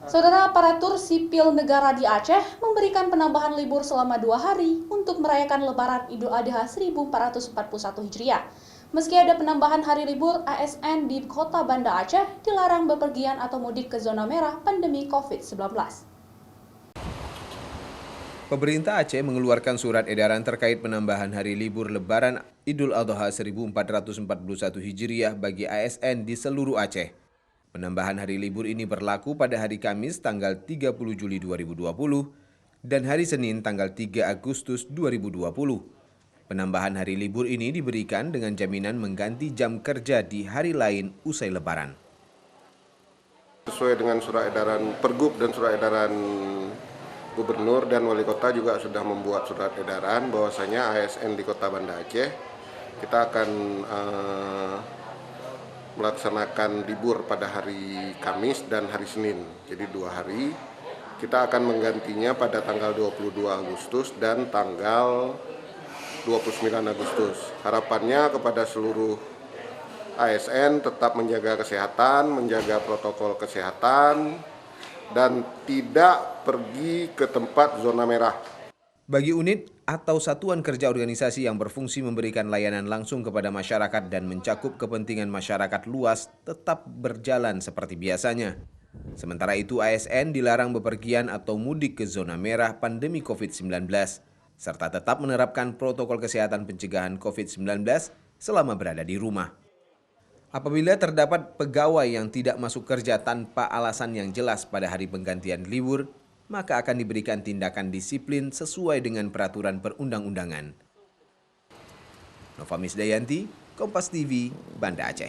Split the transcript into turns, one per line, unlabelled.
Saudara, aparatur sipil negara di Aceh memberikan penambahan libur selama 2 hari untuk merayakan Lebaran Idul Adha 1441 Hijriah. Meski ada penambahan hari libur, ASN di kota Banda Aceh dilarang bepergian atau mudik ke zona merah pandemi COVID-19.
Pemerintah Aceh mengeluarkan surat edaran terkait penambahan hari libur Lebaran Idul Adha 1441 Hijriah bagi ASN di seluruh Aceh. Penambahan hari libur ini berlaku pada hari Kamis tanggal 30 Juli 2020 dan hari Senin tanggal 3 Agustus 2020. Penambahan hari libur ini diberikan dengan jaminan mengganti jam kerja di hari lain usai Lebaran.
Sesuai dengan surat edaran Pergub dan surat edaran Gubernur dan Wali Kota juga sudah membuat surat edaran bahwasanya ASN di Kota Banda Aceh kita akan melaksanakan libur pada hari Kamis dan hari Senin. Jadi 2 hari. Kita akan menggantinya pada tanggal 22 Agustus dan tanggal 29 Agustus. Harapannya kepada seluruh ASN tetap menjaga kesehatan, menjaga protokol kesehatan, dan tidak pergi ke tempat zona merah.
Bagi unit atau satuan kerja organisasi yang berfungsi memberikan layanan langsung kepada masyarakat dan mencakup kepentingan masyarakat luas tetap berjalan seperti biasanya. Sementara itu ASN dilarang bepergian atau mudik ke zona merah pandemi COVID-19, serta tetap menerapkan protokol kesehatan pencegahan COVID-19 selama berada di rumah. Apabila terdapat pegawai yang tidak masuk kerja tanpa alasan yang jelas pada hari penggantian libur, maka akan diberikan tindakan disiplin sesuai dengan peraturan perundang-undangan. Nova Misdayanti, Kompas TV, Banda Aceh.